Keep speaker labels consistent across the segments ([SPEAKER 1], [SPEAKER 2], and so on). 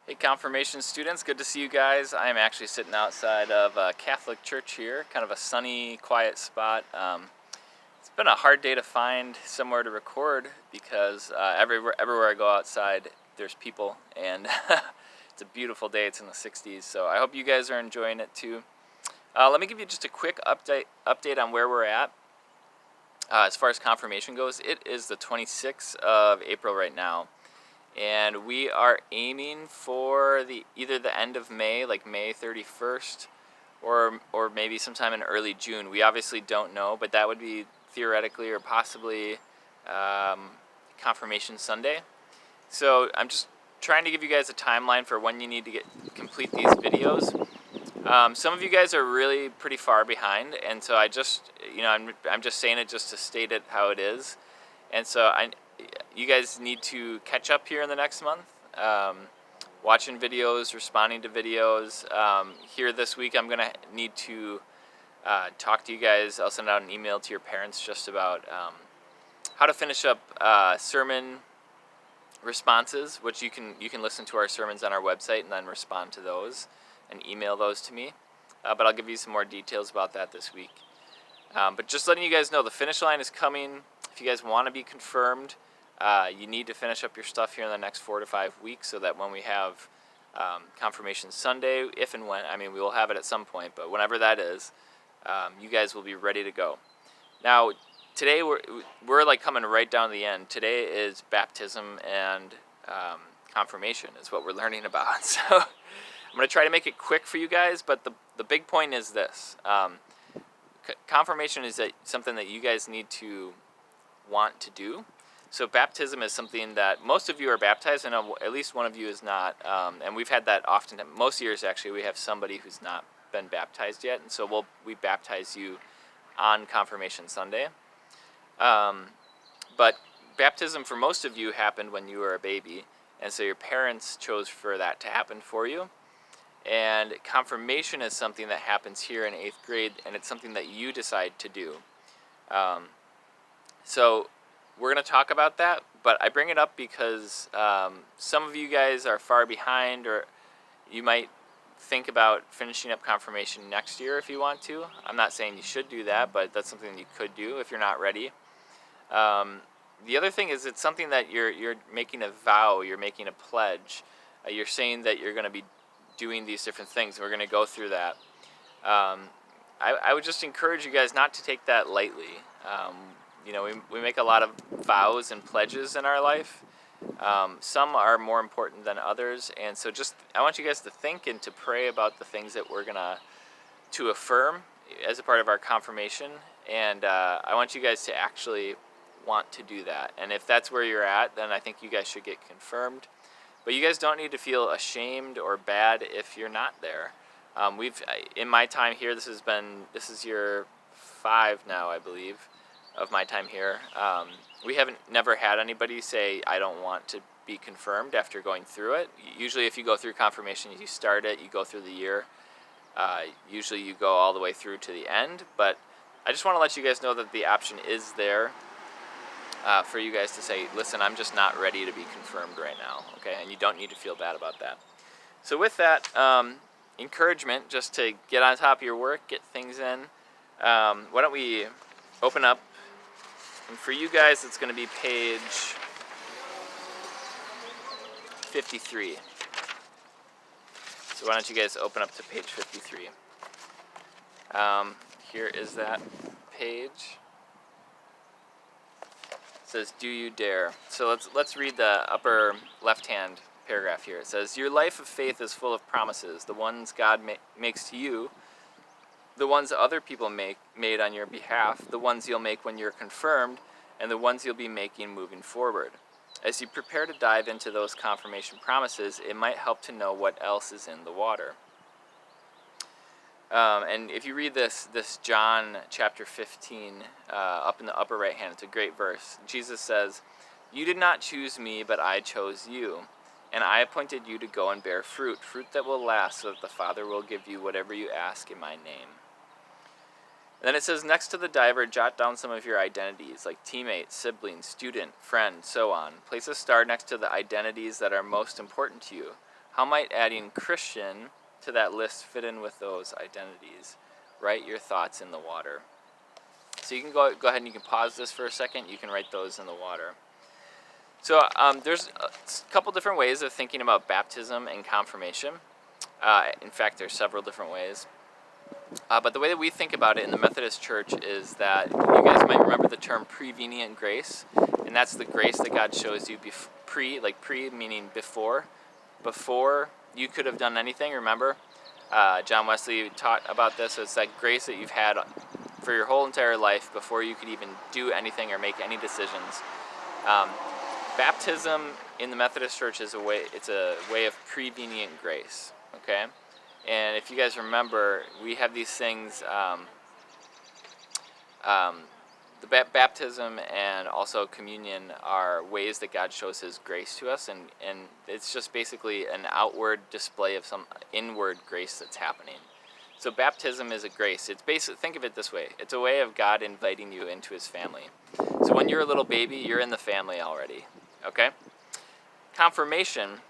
[SPEAKER 1] Hey, confirmation students, good to see you guys. I'm actually sitting outside of a Catholic church here, kind of a sunny, quiet spot. It's been a hard day to find somewhere to record because everywhere I go outside, there's people, and it's a beautiful day. It's in the 60s, so I hope you guys are enjoying it too. Let me give you just a quick update on where we're at. As far as confirmation goes, it is the 26th of April right now. And we are aiming for either the end of May, like May 31st, or maybe sometime in early June. We obviously don't know, but that would be theoretically or possibly Confirmation Sunday. So I'm just trying to give you guys a timeline for when you need to complete these videos. Some of you guys are really pretty far behind, and so I'm just saying it just to state it how it is. And so you guys need to catch up here in the next month, watching videos, responding to videos. Here this week, I'm going to need to talk to you guys. I'll send out an email to your parents just about how to finish up sermon responses, which you can listen to our sermons on our website and then respond to those and email those to me. But I'll give you some more details about that this week. But just letting you guys know, the finish line is coming. If you guys want to be confirmed, you need to finish up your stuff here in the next 4 to 5 weeks so that when we have Confirmation Sunday, if and when, we will have it at some point, but whenever that is, you guys will be ready to go. Now, today we're like coming right down to the end. Today is baptism and confirmation is what we're learning about. So I'm going to try to make it quick for you guys, but the big point is this. Confirmation is something that you guys need to want to do. So baptism is something that most of you are baptized. I know at least one of you is not, and we've had that often. Most years actually we have somebody who's not been baptized yet, and so we baptize you on Confirmation Sunday. But baptism for most of you happened when you were a baby, and so your parents chose for that to happen for you. And confirmation is something that happens here in 8th grade, and it's something that you decide to do. So we're going to talk about that, but I bring it up because some of you guys are far behind, or you might think about finishing up confirmation next year if you want to. I'm not saying you should do that, but that's something you could do if you're not ready. The other thing is it's something that you're making a vow, you're making a pledge. You're saying that you're going to be doing these different things, and we're going to go through that. I would just encourage you guys not to take that lightly. We make a lot of vows and pledges in our life. Some are more important than others, and so I want you guys to think and to pray about the things that we're going to affirm as a part of our confirmation, and I want you guys to actually want to do that. And if that's where you're at, then I think you guys should get confirmed. But you guys don't need to feel ashamed or bad if you're not there. In my time here, this is year 5 now, I believe, of my time here. We never had anybody say, I don't want to be confirmed after going through it. Usually if you go through confirmation, you start it, you go through the year. Usually you go all the way through to the end. But I just want to let you guys know that the option is there for you guys to say, listen, I'm just not ready to be confirmed right now, okay? And you don't need to feel bad about that. So with that, encouragement just to get on top of your work, get things in. Why don't we open up, and for you guys, it's going to be page 53. So why don't you guys open up to page 53. Here is that page. It says, do you dare? So let's read the upper left-hand paragraph here. It says, your life of faith is full of promises, the ones God makes to you, the ones other people made on your behalf, the ones you'll make when you're confirmed, and the ones you'll be making moving forward. As you prepare to dive into those confirmation promises, it might help to know what else is in the water. And if you read this John chapter 15 up in the upper right hand, it's a great verse. Jesus says, you did not choose me, but I chose you. And I appointed you to go and bear fruit that will last, so that the Father will give you whatever you ask in my name. And then it says, next to the diver, jot down some of your identities, like teammate, sibling, student, friend, so on. Place a star next to the identities that are most important to you. how might adding Christian to that list fit in with those identities? Write your thoughts in the water. So you can go ahead and you can pause this for a second. You can write those in the water. So there's a couple different ways of thinking about baptism and confirmation. In fact, there's several different ways. But the way that we think about it in the Methodist Church is that you guys might remember the term prevenient grace, and that's the grace that God shows you pre meaning before you could have done anything. Remember, John Wesley taught about this. It's that grace that you've had for your whole entire life before you could even do anything or make any decisions. Baptism in the Methodist Church is a way of prevenient grace. Okay. And if you guys remember, we have these things, the baptism and also communion are ways that God shows His grace to us, and it's just basically an outward display of some inward grace that's happening. So baptism is a grace. It's basically, think of it this way. It's a way of God inviting you into His family. So when you're a little baby, you're in the family already, okay? Confirmation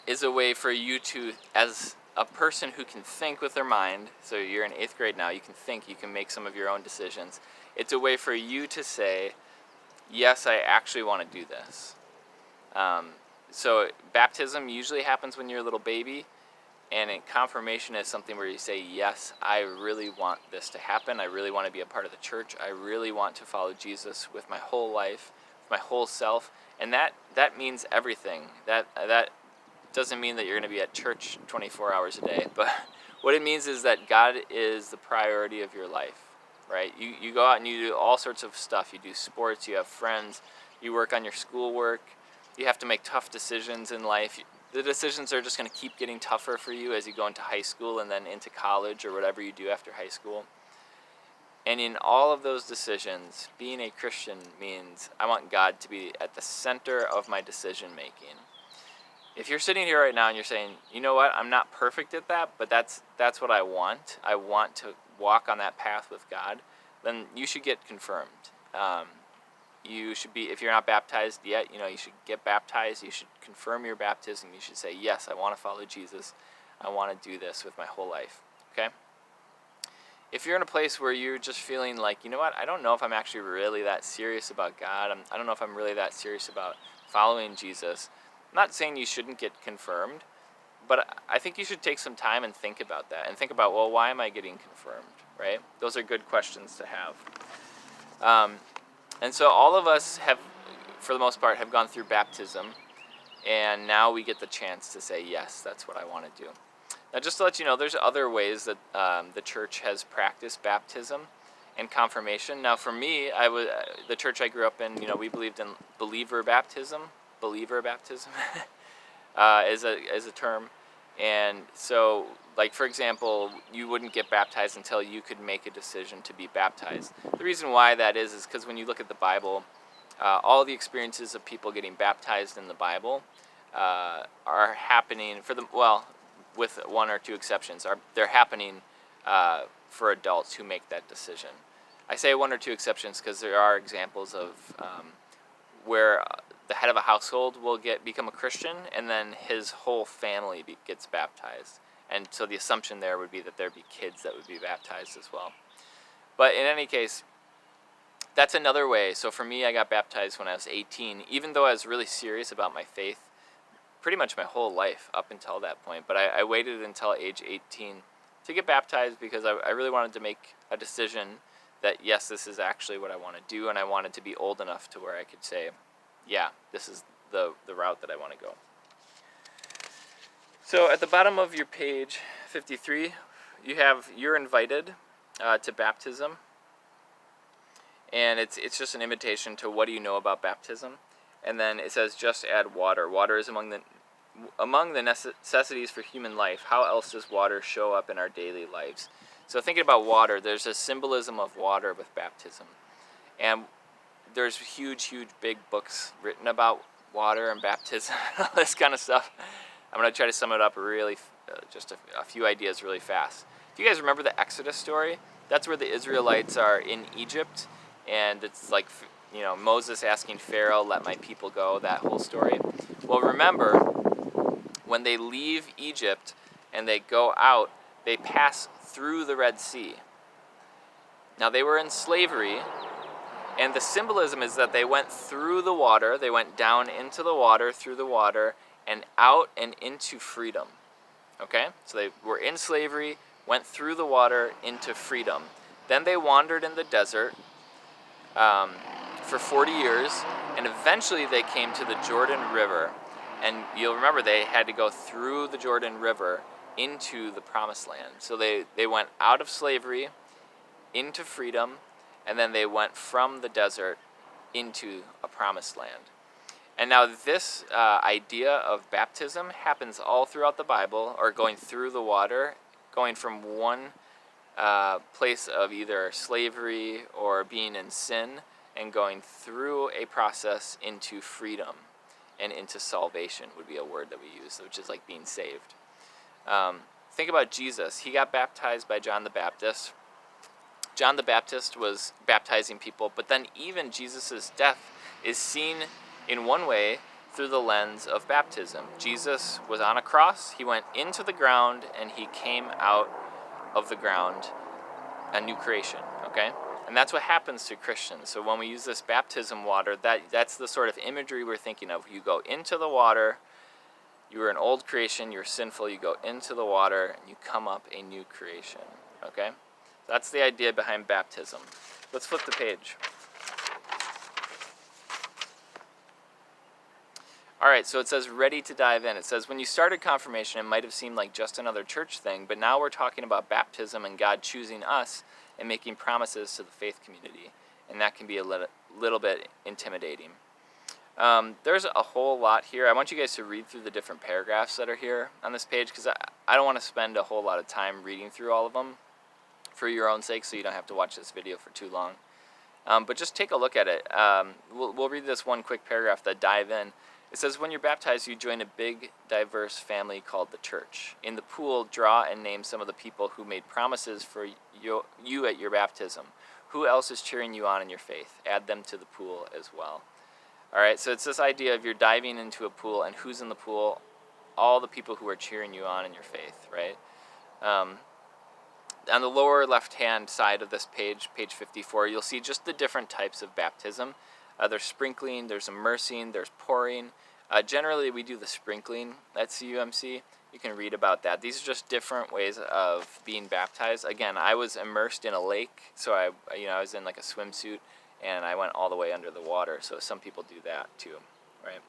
[SPEAKER 1] is a way for you to, as a person who can think with their mind, so you're in 8th grade now, you can think, you can make some of your own decisions. It's a way for you to say, yes, I actually want to do this. So baptism usually happens when you're a little baby, and confirmation is something where you say, yes, I really want this to happen. I really want to be a part of the church. I really want to follow Jesus with my whole life, my whole self. And that means everything. That doesn't mean that you're going to be at church 24 hours a day, but what it means is that God is the priority of your life, right? You go out and you do all sorts of stuff. You do sports, you have friends, you work on your schoolwork, you have to make tough decisions in life. The decisions are just going to keep getting tougher for you as you go into high school and then into college or whatever you do after high school. And in all of those decisions, being a Christian means I want God to be at the center of my decision making. If you're sitting here right now and you're saying, you know what, I'm not perfect at that, but that's what I want. I want to walk on that path with God, then you should get confirmed. You should be, if you're not baptized yet, you should get baptized. You should confirm your baptism. You should say, yes, I want to follow Jesus. I want to do this with my whole life. Okay? If you're in a place where you're just feeling like, you know what, I don't know if I'm actually really that serious about God. I don't know if I'm really that serious about following Jesus. I'm not saying you shouldn't get confirmed, but I think you should take some time and think about that. And think about, well, why am I getting confirmed, right? Those are good questions to have. And so all of us have, for the most part, have gone through baptism. And now we get the chance to say, yes, that's what I want to do. Now, just to let you know, there's other ways that the church has practiced baptism and confirmation. Now, for me, the church I grew up in, we believed in believer baptism is a term. And so, like, for example, you wouldn't get baptized until you could make a decision to be baptized. The reason why that is because when you look at the Bible, all the experiences of people getting baptized in the Bible are happening with one or two exceptions, they're happening for adults who make that decision. I say one or two exceptions because there are examples of where the head of a household will become a Christian, and then his whole family gets baptized. And so the assumption there would be that there'd be kids that would be baptized as well. But in any case, that's another way. So for me, I got baptized when I was 18, even though I was really serious about my faith pretty much my whole life up until that point. But I waited until age 18 to get baptized because I really wanted to make a decision that, yes, this is actually what I want to do, and I wanted to be old enough to where I could say, yeah, this is the route that I want to go. So at the bottom of your page 53, you're invited to baptism, and it's just an invitation to what do you know about baptism, and then it says just add water. Water is among the necessities for human life. How else does water show up in our daily lives? So thinking about water, there's a symbolism of water with baptism, and there's huge, big books written about water and baptism, all this kind of stuff. I'm going to try to sum it up really, just a few ideas really fast. If you guys remember the Exodus story, that's where the Israelites are in Egypt, and it's like, Moses asking Pharaoh, let my people go, that whole story. Well, remember, when they leave Egypt and they go out, they pass through the Red Sea. Now they were in slavery, and the symbolism is that they went through the water, they went down into the water, through the water, and out and into freedom. Okay? So they were in slavery, went through the water into freedom. Then they wandered in the desert for 40 years, and eventually they came to the Jordan River. And you'll remember they had to go through the Jordan River into the Promised Land. So they went out of slavery into freedom, and then they went from the desert into a Promised Land. And now this idea of baptism happens all throughout the Bible, or going through the water, going from one place of either slavery or being in sin, and going through a process into freedom and into salvation would be a word that we use, which is like being saved. Think about Jesus. He got baptized by John the Baptist. John the Baptist was baptizing people, but then even Jesus' death is seen in one way through the lens of baptism. Jesus was on a cross, he went into the ground, and he came out of the ground a new creation, okay? And that's what happens to Christians. So when we use this baptism water, that's the sort of imagery we're thinking of. You go into the water, you were an old creation, you're sinful, you go into the water, and you come up a new creation, okay? That's the idea behind baptism. Let's flip the page. All right, so it says ready to dive in. It says, when you started confirmation, it might have seemed like just another church thing, but now we're talking about baptism and God choosing us and making promises to the faith community, and that can be a little bit intimidating. There's a whole lot here. I want you guys to read through the different paragraphs that are here on this page, because I don't want to spend a whole lot of time reading through all of them for your own sake, so you don't have to watch this video for too long. But just take a look at it. We'll read this one quick paragraph that dive in. It says, when you're baptized, you join a big, diverse family called the church. In the pool, draw and name some of the people who made promises for you at your baptism. Who else is cheering you on in your faith? Add them to the pool as well. All right, so it's this idea of you're diving into a pool, and who's in the pool? All the people who are cheering you on in your faith, right? On the lower left-hand side of this page, page 54, you'll see just the different types of baptism. There's sprinkling, there's immersing, there's pouring. Generally, we do the sprinkling at CUMC. You can read about that. These are just different ways of being baptized. Again, I was immersed in a lake, so I was in like a swimsuit, and I went all the way under the water. So some people do that too, right?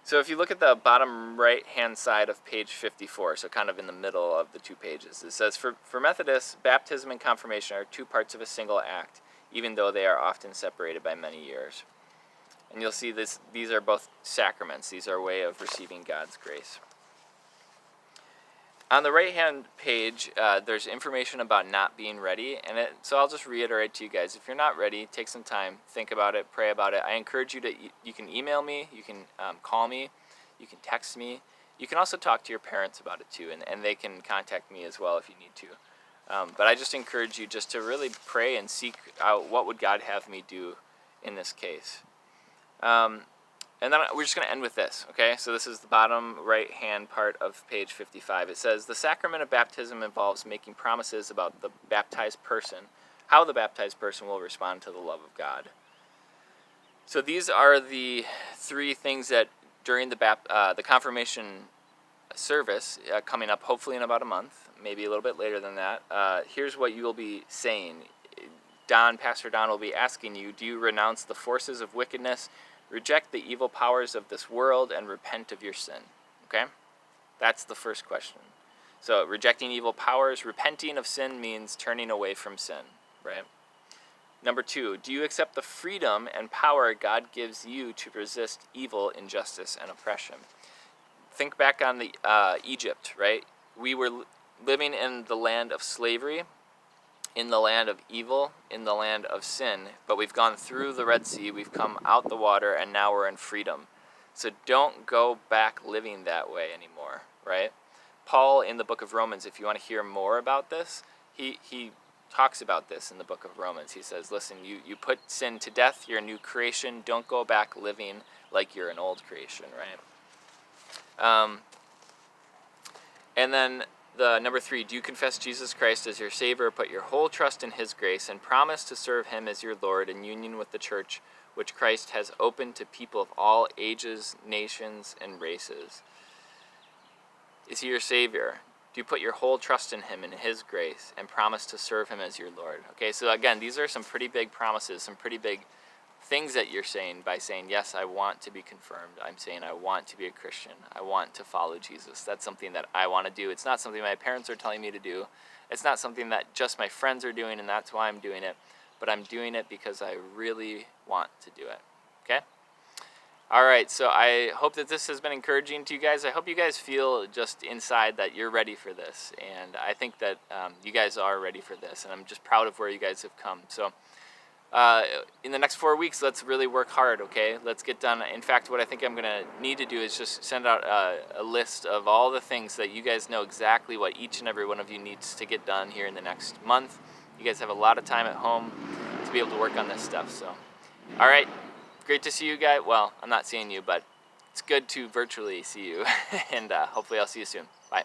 [SPEAKER 1] So if you look at the bottom right-hand side of page 54, so kind of in the middle of the two pages, it says, for Methodists, baptism and confirmation are two parts of a single act, even though they are often separated by many years. And you'll see these are both sacraments. These are a way of receiving God's grace. On the right-hand page, there's information about not being ready, so I'll just reiterate to you guys, if you're not ready, take some time, think about it, pray about it. I encourage you you can email me, you can call me, you can text me. You can also talk to your parents about it too, and they can contact me as well if you need to. But I just encourage you just to really pray and seek out what would God have me do in this case. And then we're just going to end with this, okay? So this is the bottom right-hand part of page 55. It says, the sacrament of baptism involves making promises about the baptized person, how the baptized person will respond to the love of God. So these are the three things that during the confirmation service coming up hopefully in about a month, maybe a little bit later than that, here's what you will be saying. Pastor Don will be asking you, do you renounce the forces of wickedness, reject the evil powers of this world, and repent of your sin? Okay? That's the first question. So rejecting evil powers, repenting of sin means turning away from sin, right? Number 2, do you accept the freedom and power God gives you to resist evil, injustice, and oppression? Think back on the Egypt, right? We were living in the land of slavery, in the land of evil, in the land of sin, but we've gone through the Red Sea, we've come out the water, and now we're in freedom. So don't go back living that way anymore, right? Paul in the book of Romans, if you want to hear more about this, he talks about this in the book of Romans. He says, listen, you put sin to death, you're a new creation, don't go back living like you're an old creation, right? And then the number 3, do you confess Jesus Christ as your Savior, put your whole trust in His grace, and promise to serve Him as your Lord in union with the church, which Christ has opened to people of all ages, nations, and races? Is He your Savior? Do you put your whole trust in Him and His grace, and promise to serve Him as your Lord? Okay, so again, these are some pretty big promises, some pretty big things that you're saying by saying, yes, I want to be confirmed. I'm saying I want to be a Christian. I want to follow Jesus. That's something that I want to do. It's not something my parents are telling me to do. It's not something that just my friends are doing and that's why I'm doing it. But I'm doing it because I really want to do it. Okay? All right, so I hope that this has been encouraging to you guys. I hope you guys feel just inside that you're ready for this. And I think that you guys are ready for this. And I'm just proud of where you guys have come. So in the next 4 weeks, let's really work hard, okay? Let's get done. In fact, what I think I'm going to need to do is just send out a list of all the things that you guys know exactly what each and every one of you needs to get done here in the next month. You guys have a lot of time at home to be able to work on this stuff. So, all right, great to see you guys. Well, I'm not seeing you, but it's good to virtually see you. And hopefully I'll see you soon. Bye.